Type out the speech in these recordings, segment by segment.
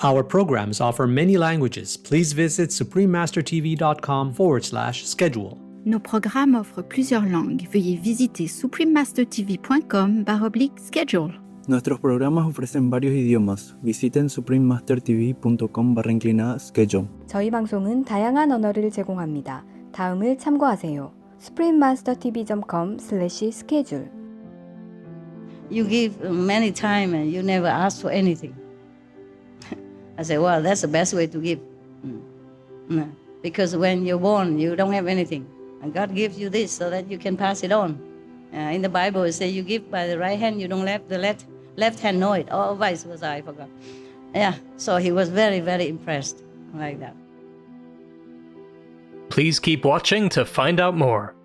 Our programs offer many languages. Please visit suprememastertv.com/schedule. Nos programmes offrent plusieurs langues. Veuillez visiter suprememastertv.com/schedule. Nuestros programas ofrecen varios idiomas. Visiten suprememastertv.com/schedule. 저희 방송은 다양한 언어를 제공합니다. 다음을 참고하세요. suprememastertv.com/schedule. You give many time and you never ask for anything. I say, well, that's the best way to give. Because when you're born, you don't have anything. And God gives you this so that you can pass it on. In the Bible, it says you give by the right hand, you don't let the left hand know it. Or vice versa, I forgot. Yeah, so he was very, very impressed like that. Please keep watching to find out more.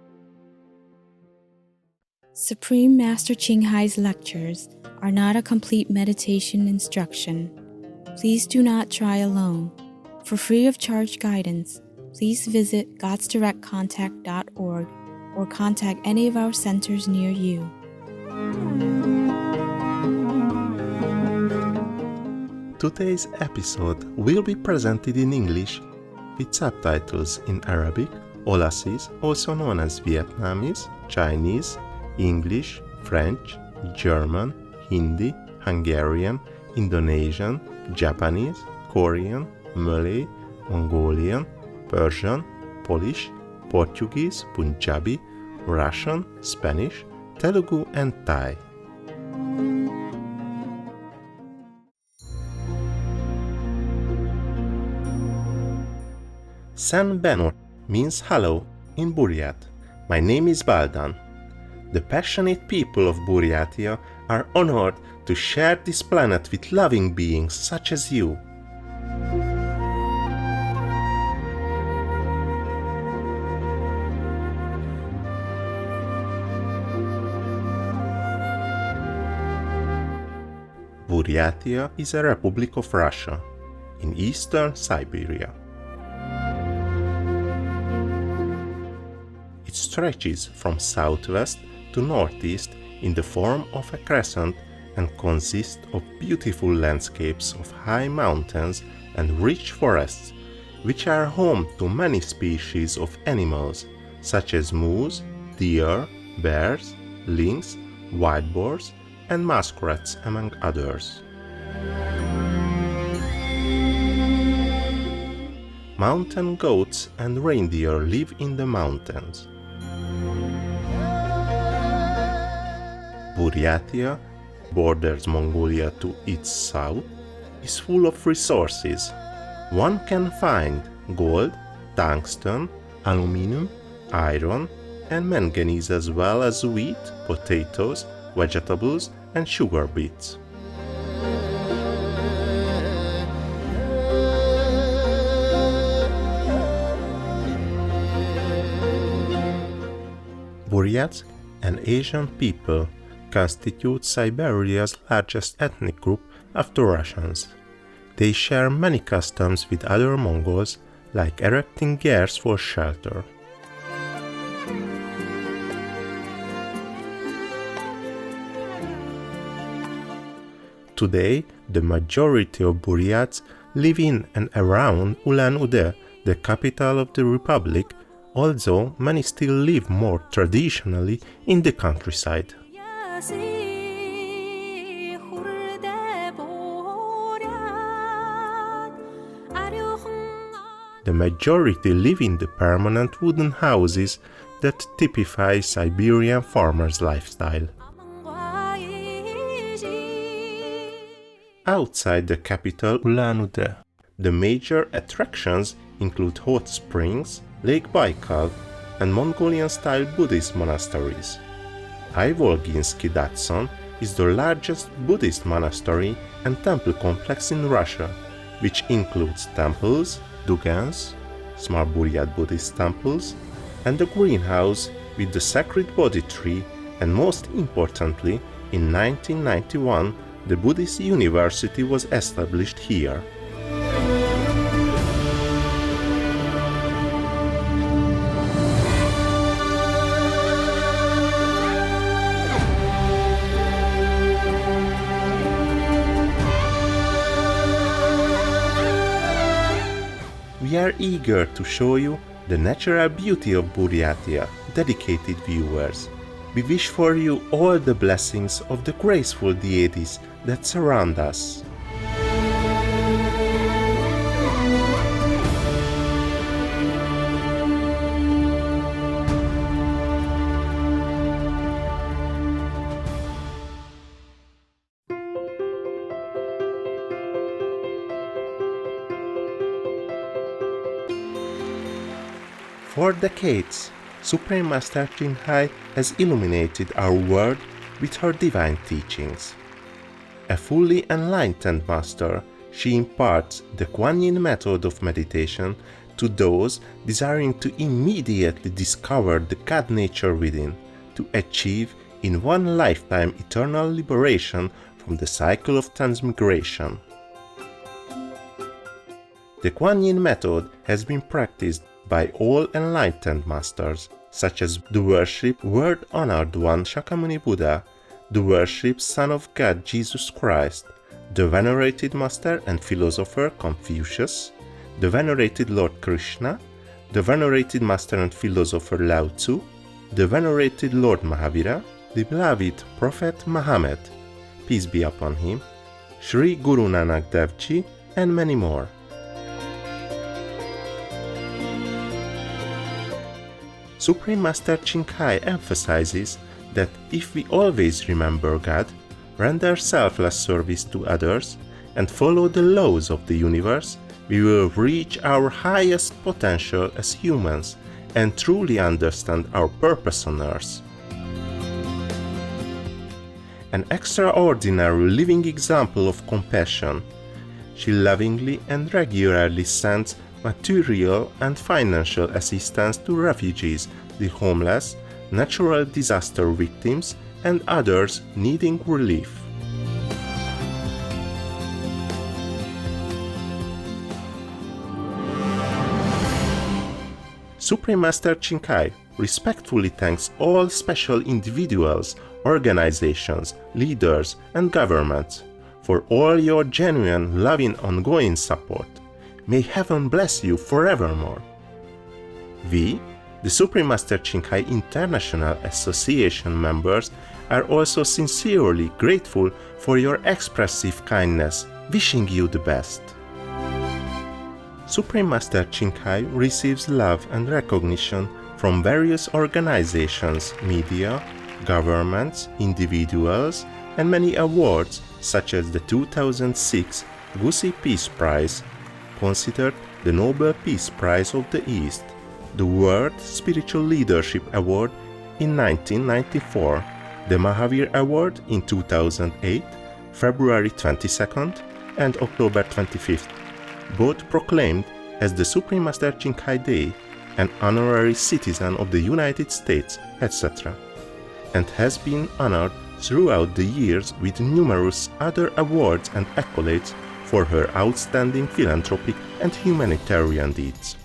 Supreme Master Ching Hai's lectures are not a complete meditation instruction. Please do not try alone. For free of charge guidance, please visit godsdirectcontact.org or contact any of our centers near you. Today's episode will be presented in English with subtitles in Arabic, Aulacese, also known as Vietnamese, Chinese, English, French, German, Hindi, Hungarian, Indonesian, Japanese, Korean, Malay, Mongolian, Persian, Polish, Portuguese, Punjabi, Russian, Spanish, Telugu, and Thai. San Benot means hello in Buryat. My name is Baldan. The passionate people of Buryatia are honored to share this planet with loving beings such as you. Buryatia is a republic of Russia in eastern Siberia. It stretches from southwest to northeast in the form of a crescent and consists of beautiful landscapes of high mountains and rich forests, which are home to many species of animals such as moose, deer, bears, lynx, wild boars, and muskrats, among others. Mountain goats and reindeer live in the mountains. Buryatia borders Mongolia to its south, is full of resources. One can find gold, tungsten, aluminum, iron, and manganese, as well as wheat, potatoes, vegetables, and sugar beets. Buryats, an Asian people, constitute Siberia's largest ethnic group after Russians. They share many customs with other Mongols, like erecting gears for shelter. Today, the majority of Buryats live in and around Ulan-Ude, the capital of the republic, although many still live more traditionally in the countryside. The majority live in the permanent wooden houses that typify Siberian farmers' lifestyle. Outside the capital Ulan-Ude, the major attractions include hot springs, Lake Baikal, and Mongolian-style Buddhist monasteries. Ivolginsky Datsun is the largest Buddhist monastery and temple complex in Russia, which includes temples, dugans, small Buryat Buddhist temples, and the greenhouse with the sacred Bodhi tree, and most importantly, in 1991, the Buddhist university was established here. we are eager to show you the natural beauty of Buryatia, dedicated viewers. We wish for you all the blessings of the graceful deities that surround us. For decades, Supreme Master Ching Hai has illuminated our world with her divine teachings. A fully enlightened master, she imparts the Kuan Yin method of meditation to those desiring to immediately discover the God nature within, to achieve in one lifetime eternal liberation from the cycle of transmigration. The Kuan Yin method has been practiced by all enlightened masters, such as the worshipped Word-honored One Shakyamuni Buddha, the worshipped Son of God Jesus Christ, the venerated master and philosopher Confucius, the venerated Lord Krishna, the venerated master and philosopher Lao Tzu, the venerated Lord Mahavira, the beloved Prophet Muhammad, peace be upon him, Sri Guru Nanak Dev Ji, and many more. Supreme Master Ching Hai emphasizes that if we always remember God, render selfless service to others, and follow the laws of the universe, we will reach our highest potential as humans and truly understand our purpose on earth. An extraordinary living example of compassion, she lovingly and regularly sends material and financial assistance to refugees, the homeless, natural disaster victims, and others needing relief. Supreme Master Ching Hai respectfully thanks all special individuals, organizations, leaders, and governments for all your genuine, loving, ongoing support. May heaven bless you forevermore. We, the Supreme Master Ching Hai International Association members, are also sincerely grateful for your expressive kindness, wishing you the best. Supreme Master Ching Hai receives love and recognition from various organizations, media, governments, individuals, and many awards such as the 2006 Gusi Peace Prize, considered the Nobel Peace Prize of the East, the World Spiritual Leadership Award in 1994, the Mahavir Award in 2008, February 22nd and October 25th, both proclaimed as the Supreme Master Ching Hai Day, an honorary citizen of the United States, etc., and has been honored throughout the years with numerous other awards and accolades for her outstanding philanthropic and humanitarian deeds.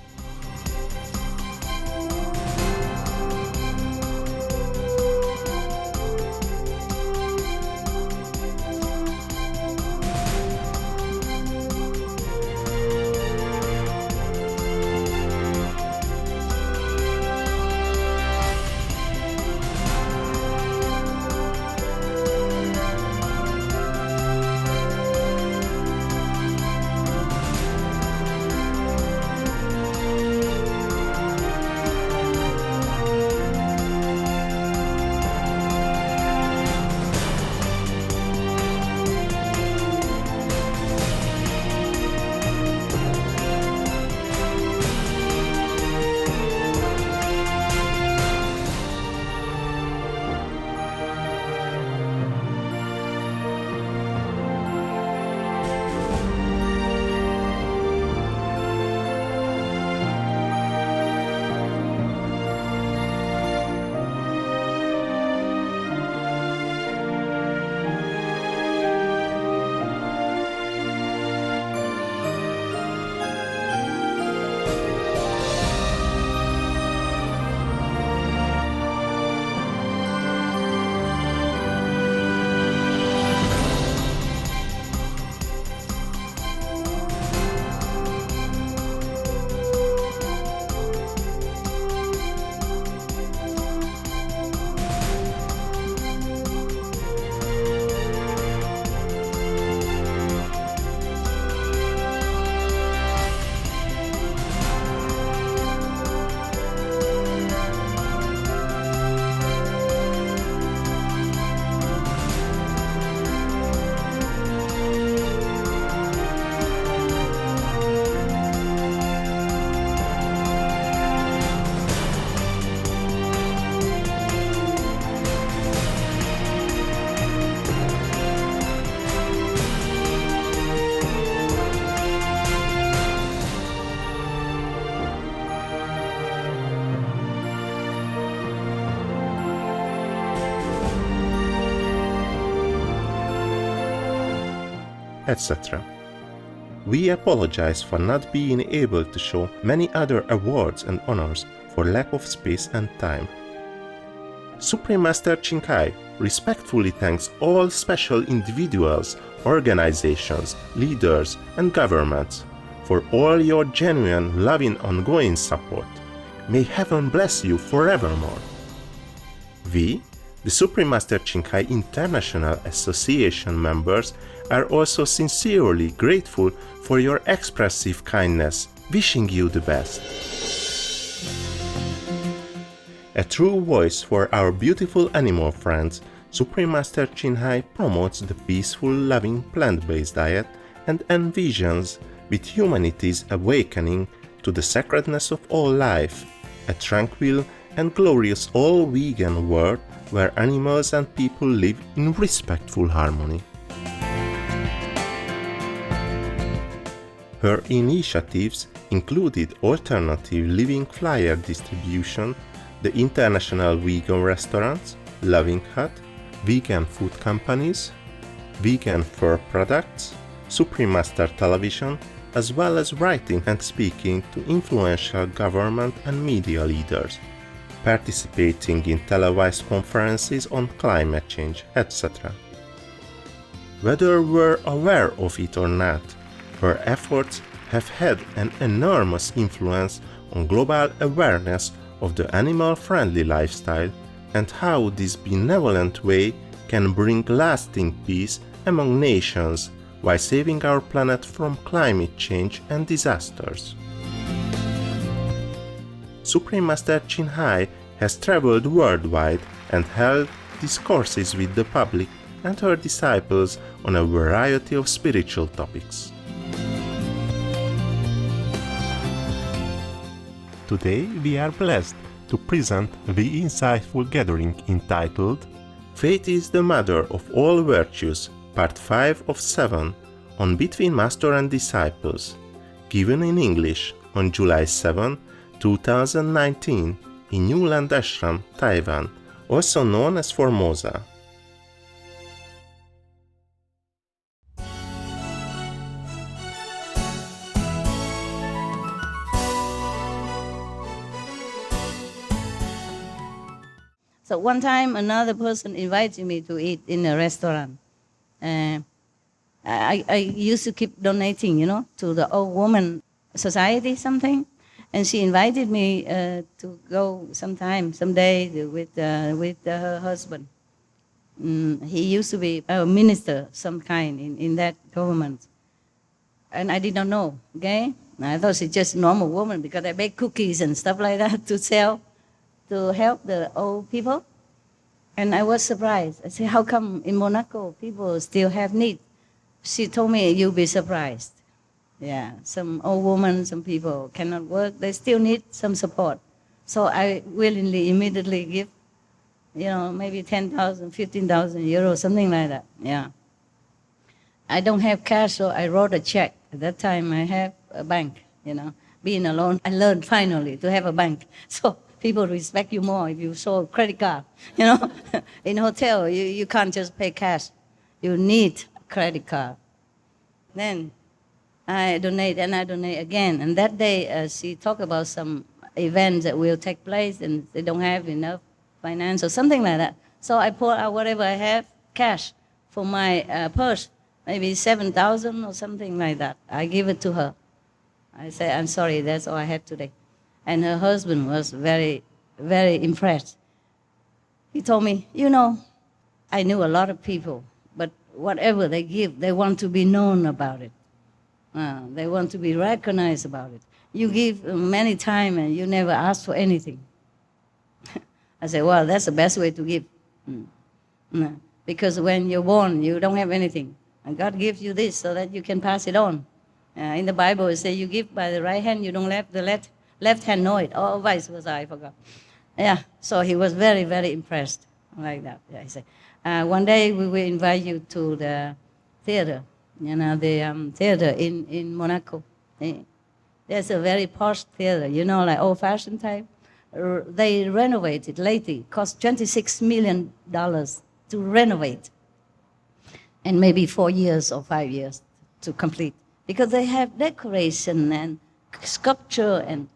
etc. We apologize for not being able to show many other awards and honors for lack of space and time. Supreme Master Ching Hai respectfully thanks all special individuals, organizations, leaders, and governments for all your genuine, loving, ongoing support. May heaven bless you forevermore. We, the Supreme Master Ching Hai International Association members, are also sincerely grateful for your expressive kindness, wishing you the best. A true voice for our beautiful animal friends, Supreme Master Ching Hai promotes the peaceful, loving plant-based diet and envisions with humanity's awakening to the sacredness of all life, a tranquil and glorious all-vegan world where animals and people live in respectful harmony. Her initiatives included alternative living flyer distribution, the international vegan restaurants, Loving Hut, vegan food companies, vegan fur products, Supreme Master Television, as well as writing and speaking to influential government and media leaders, participating in televised conferences on climate change, etc. Whether we're aware of it or not, her efforts have had an enormous influence on global awareness of the animal-friendly lifestyle and how this benevolent way can bring lasting peace among nations while saving our planet from climate change and disasters. Supreme Master Ching Hai has traveled worldwide and held discourses with the public and her disciples on a variety of spiritual topics. Today we are blessed to present the insightful gathering entitled Faith is the Mother of All Virtues, Part 5 of 7, on Between Master and Disciples, given in English on July 7, 2019 in Newland Ashram, Taiwan, also known as Formosa. So one time another person invited me to eat in a restaurant. I used to keep donating, to the old woman society something. And she invited me to go someday with her husband. He used to be a minister some kind in that government. And I did not know, okay? I thought she's just a normal woman because I bake cookies and stuff like that to sell, to help the old people. And I was surprised. I said, how come in Monaco people still have need? She told me, you'll be surprised. Yeah, some old women, some people cannot work. They still need some support. So I willingly, immediately give, maybe 10,000, 15,000 euros, something like that. Yeah. I don't have cash, so I wrote a check. At that time, I have a bank, Being alone, I learned finally to have a bank. So people respect you more if you show a credit card. In a hotel, you can't just pay cash. You need a credit card. Then I donate and I donate again. And that day, she talked about some events that will take place and they don't have enough finance or something like that. So I pull out whatever I have, cash, for my purse, maybe 7,000 or something like that. I give it to her. I say, I'm sorry, that's all I have today. And her husband was very, very impressed. He told me, I knew a lot of people, but whatever they give, they want to be known about it. They want to be recognized about it. You give many times and you never ask for anything. I said, well, that's the best way to give. Because when you're born, you don't have anything. And God gives you this so that you can pass it on. In the Bible, it says you give by the right hand, you don't let the left hand know it. Or vice versa, I forgot. Yeah, so he was very, very impressed like that. Yeah, he said, one day we will invite you to the theater, the theater in Monaco. There's a very posh theater, like old-fashioned type. They renovated lately. Cost $26 million to renovate. And maybe 4 years or 5 years to complete because they have decoration and sculpture and,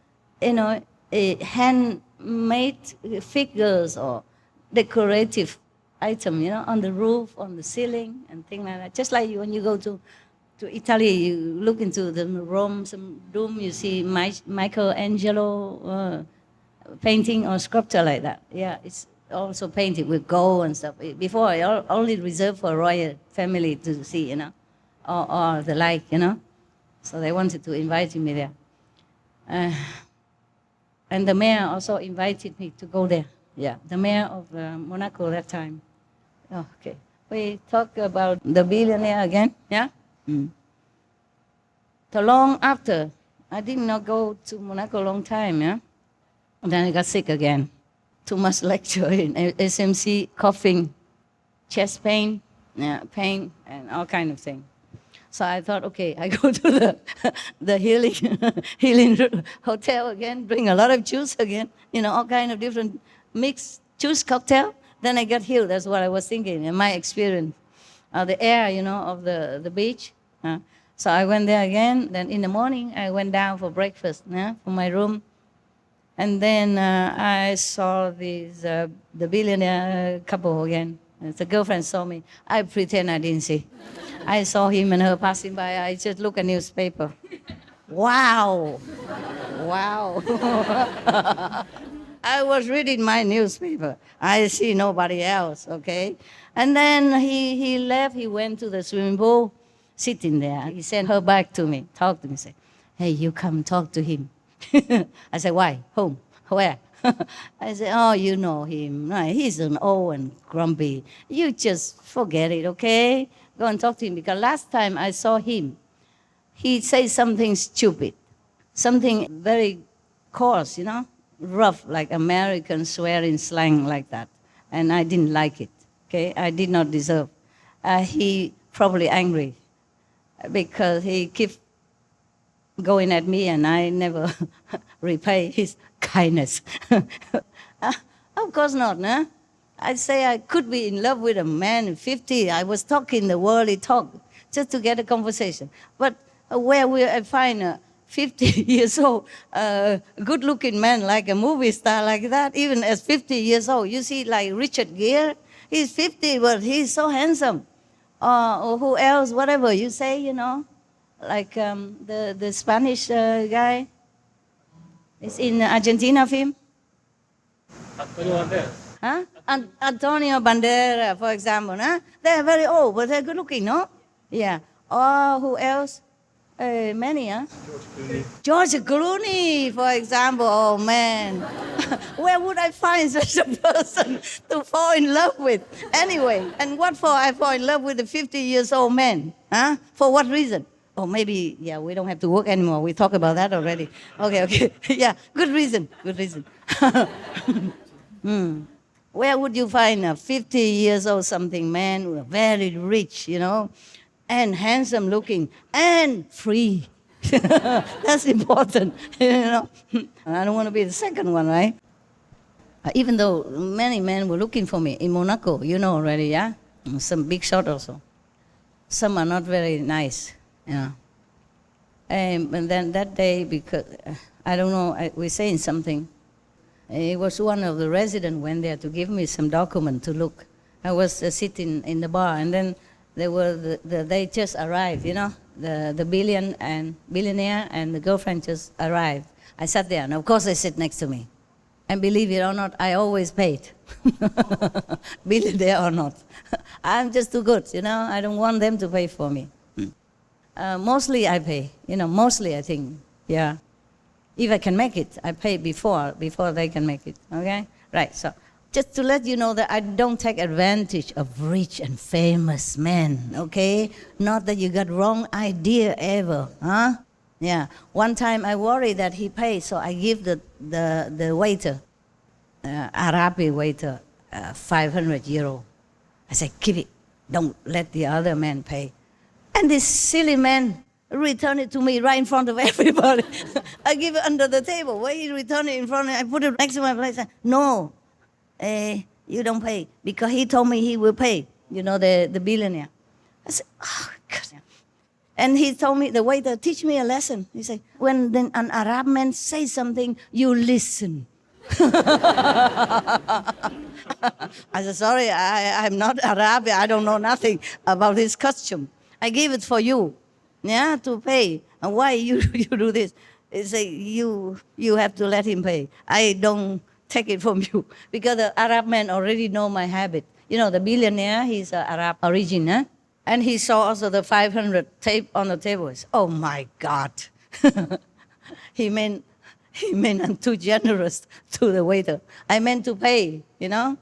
handmade figures or decorative item, on the roof, on the ceiling, and things like that. Just like when you go to Italy, you look into the Rome, some room, you see Michelangelo painting or sculpture like that. Yeah, it's also painted with gold and stuff. Before, I only reserved for royal family to see, or the like, So they wanted to invite me there. And the mayor also invited me to go there. Yeah, the mayor of Monaco that time. Oh, okay. We talk about the billionaire again, yeah? So long after, I did not go to Monaco a long time, yeah? And then I got sick again. Too much lecture in SMC, coughing, chest pain, pain, and all kind of things. So I thought, okay, I go to the healing hotel again, bring a lot of juice again, all kind of different mixed juice cocktail. Then I got healed. That's what I was thinking in my experience. The air, of the beach. So I went there again. Then in the morning, I went down for breakfast from my room. And then I saw the billionaire couple again. The girlfriend saw me. I pretend I didn't see. I saw him and her passing by. I just look at newspaper. Wow. Wow. I was reading my newspaper. I see nobody else, okay? And then he left. He went to the swimming pool, sitting there. He sent her back to me, talked to me, said, hey, you come talk to him. I said, why? Whom? Where? I said, oh, you know him. He's an old and grumpy. You just forget it, okay? Go and talk to him. Because last time I saw him, he said something stupid, something very coarse, rough, like American swearing slang like that. And I didn't like it, okay? I did not deserve. He probably angry because he kept going at me and I never repay his kindness. Of course not, no? I say I could be in love with a man 50. I was talking the worldly talk just to get a conversation. But where will I find a 50 years old, good-looking man like a movie star like that, even as 50 years old? You see, like Richard Gere, he's 50, but he's so handsome. Or who else, whatever you say, like the Spanish guy. It's in Argentina film. Huh? Antonio Banderas, for example. Huh? They're very old, but they're good looking, no? Yeah. Or who else? Many, huh? George Clooney, for example. Oh, man. Where would I find such a person to fall in love with? Anyway, and what for I fall in love with a 50 years old man? Huh? For what reason? Oh, maybe, we don't have to work anymore. We talked about that already. Okay. Yeah, good reason. Where would you find a 50 years old something man, very rich, and handsome looking, and free? That's important, I don't want to be the second one, right? Even though many men were looking for me in Monaco, already, yeah? Some big shot also. Some are not very nice. Yeah. And then that day, because, I don't know, we're saying something. It was one of the residents went there to give me some document to look. I was sitting in the bar, and then they just arrived, the billionaire and the girlfriend just arrived. I sat there, and of course they sit next to me. And believe it or not, I always paid, billionaire or not. I'm just too good, I don't want them to pay for me. Mostly I pay, mostly I think, yeah. If I can make it, I pay before they can make it, okay? Right, so just to let you know that I don't take advantage of rich and famous men, okay? Not that you got wrong idea ever, huh? Yeah, one time I worry that he pays, so I give the waiter, Arabic waiter, 500 euro. I said, keep it, don't let the other man pay. And this silly man returned it to me right in front of everybody. I give it under the table. Why he returned it in front of me? I put it next to my place. No, you don't pay. Because he told me he will pay, the billionaire. I said, oh, God. And he told me, the waiter, teach me a lesson. He said, when then an Arab man says something, you listen. I said, sorry, I'm not Arab. I don't know nothing about this custom. I gave it for you, yeah, to pay. And why you do this? He said, you have to let him pay. I don't take it from you because the Arab man already know my habit. You know, the billionaire, he's Arab origin, huh? And he saw also the 500 tape on the table. Oh my God. He meant I'm too generous to the waiter. I meant to pay, you know.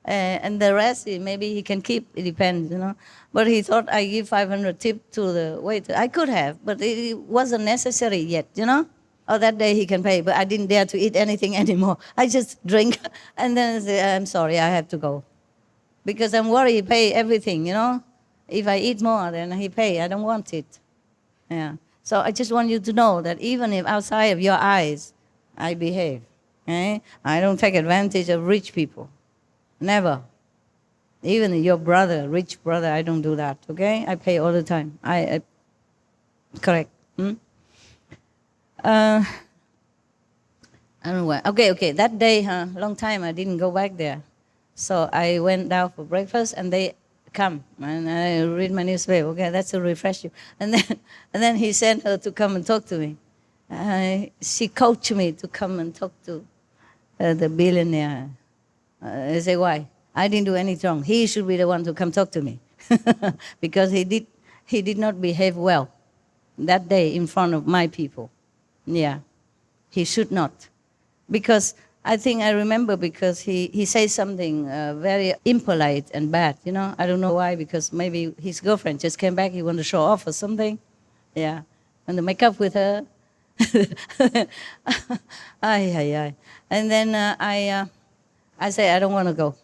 And the rest, maybe he can keep, it depends, you know. But he thought I give 500 tip to the waiter. I could have, but it wasn't necessary yet, you know. Oh, that day he can pay, but I didn't dare to eat anything anymore. I just drink, and then I say, I'm sorry, I have to go. Because I'm worried he pay everything, you know. If I eat more, then he pay. I don't want it. Yeah. So I just want you to know that even if outside of your eyes, I behave. Okay? I don't take advantage of rich people. Never. Even your brother, rich brother, I don't do that. Okay? I pay all the time. I correct. I don't know why. Okay. That day, long time I didn't go back there. So I went down for breakfast, and they come, and I read my newspaper. Okay, that's to refresh you. And then he sent her to come and talk to me. She coached me to come and talk to the billionaire. I say, why? I didn't do anything wrong. He should be the one to come talk to me because he did not behave well that day in front of my people. Yeah, he should not, because I think I remember because he says something very impolite and bad, you know. I don't know why, because maybe his girlfriend just came back, he wanted to show off or something. Yeah, and to make up with her. And then I say, I don't want to go.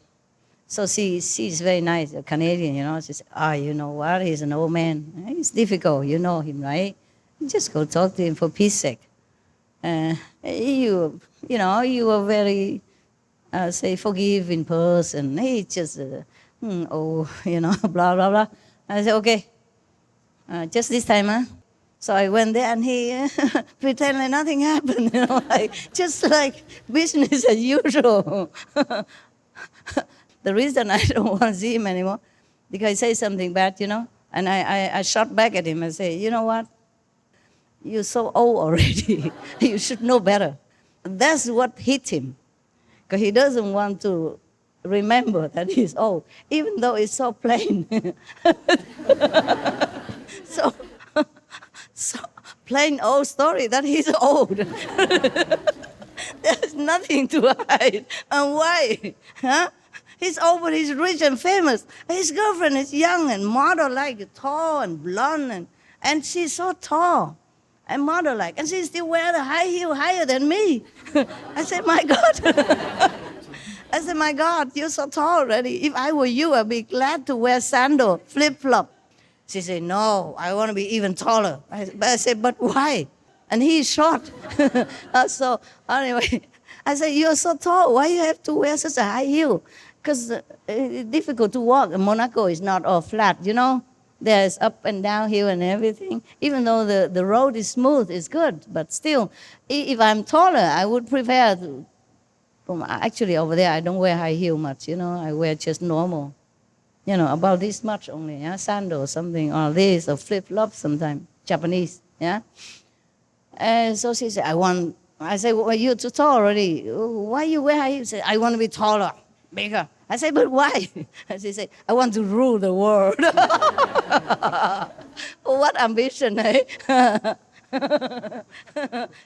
So she's very nice, a Canadian, you know. She said, you know what, he's an old man. It's difficult, you know him, right? Just go talk to him for peace sake. You know, you are very, say, forgiving person. He just, you know, blah, blah, blah. I said, okay, just this time, huh? So I went there, and he pretended like nothing happened, you know, just like business as usual. The reason I don't want to see him anymore, because he says something bad, you know, and I shot back at him and say, you know what? You're so old already. You should know better. That's what hit him, because he doesn't want to remember that he's old, even though it's so plain. so plain old story that he's old. There's nothing to hide. And why? Huh? He's old, but he's rich and famous. His girlfriend is young and model-like, tall and blonde, and she's so tall and model-like, and she still wears the high heel higher than me. I said, my God. I said, my God, you're so tall already. If I were you, I'd be glad to wear sandal, flip-flop. She said, no, I want to be even taller. I said, but why? And he's short. So anyway, I said, you're so tall. Why you have to wear such a high heel? Because it's difficult to walk. And Monaco is not all flat, you know. There's up and down hill and everything. Even though the road is smooth, it's good. But still, if I'm taller, I would prefer to. Actually, over there, I don't wear high heel much, you know. I wear just normal, you know, about this much only, yeah? Sandal or something, or this, or flip-flops sometimes, Japanese, yeah? So she said, I said, well, you're too tall already. Why you wear high heels? She said, I want to be taller, bigger. I said, but why? She said, I want to rule the world. What ambition, eh?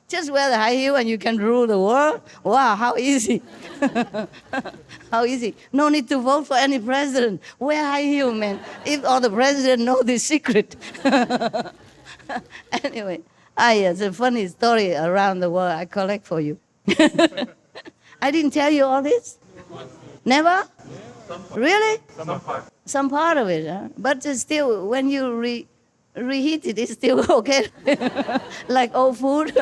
Just wear the high heel and you can rule the world? Wow, how easy. How easy. No need to vote for any president. Wear high heel, man. If all the president know this secret. Anyway, it's a funny story around the world I collect for you. I didn't tell you all this? Never? Really? Some part of it, huh? But still, when you reheat it, it's still okay. Like old food,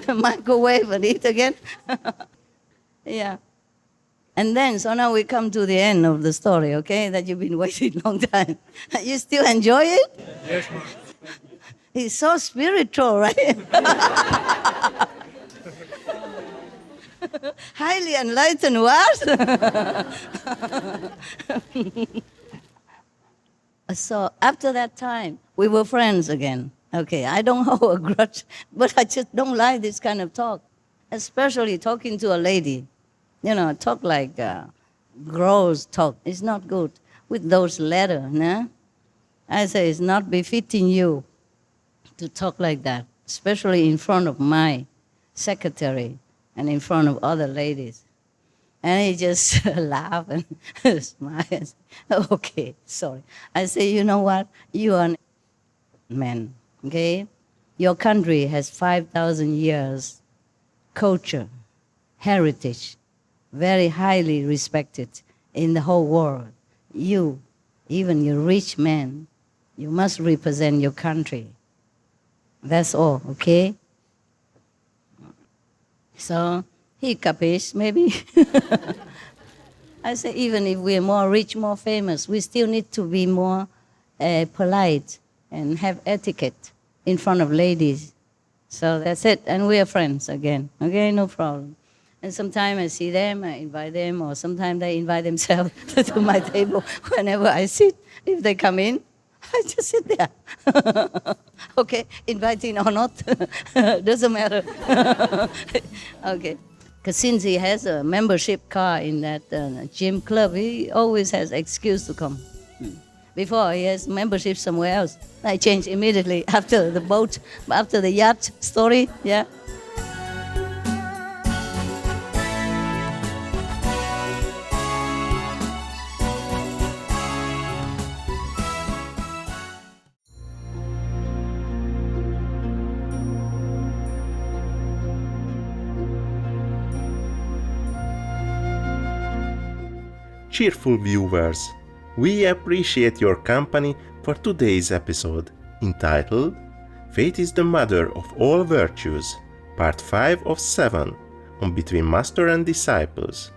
microwave and eat again. Yeah. And then, so now we come to the end of the story, okay? That you've been waiting a long time. You still enjoy it? Yes, ma'am. He's so spiritual, right? Highly enlightened, what? So after that time, we were friends again. Okay, I don't hold a grudge, but I just don't like this kind of talk, especially talking to a lady. You know, talk like gross talk. It's not good with those letters, nah? I say it's not befitting you to talk like that, especially in front of my secretary and in front of other ladies. And he just laugh and smile. And say, okay, sorry. I say, you know what? You are a man, okay? Your country has 5,000 years culture, heritage, very highly respected in the whole world. You, even you rich man, you must represent your country. That's all, okay? So he capish, maybe. I say, even if we're more rich, more famous, we still need to be more polite and have etiquette in front of ladies. So that's it, and we are friends again. Okay, no problem. And sometimes I see them, I invite them, or sometimes they invite themselves to my table whenever I sit. If they come in, I just sit there. Okay, inviting or not, doesn't matter. Okay, because since he has a membership card in that gym club, he always has excuse to come. Before he has membership somewhere else. I change immediately after the boat, after the yacht story, yeah. Cheerful viewers, we appreciate your company for today's episode, entitled Faith is the Mother of All Virtues, Part 5 of 7, on Between Master and Disciples.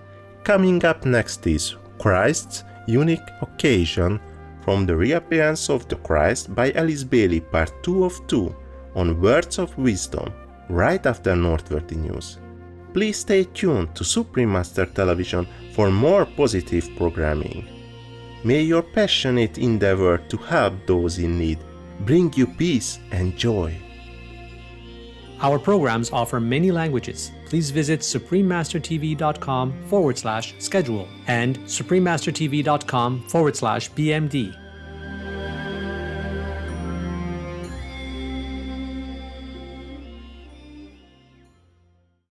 Coming up next is Christ's Unique Occasion, from the Reappearance of the Christ by Alice Bailey, Part 2 of 2, on Words of Wisdom, right after Northworthy News. Please stay tuned to Supreme Master Television for more positive programming. May your passionate endeavor to help those in need bring you peace and joy. Our programs offer many languages. Please visit suprememastertv.com/schedule and suprememastertv.com/BMD.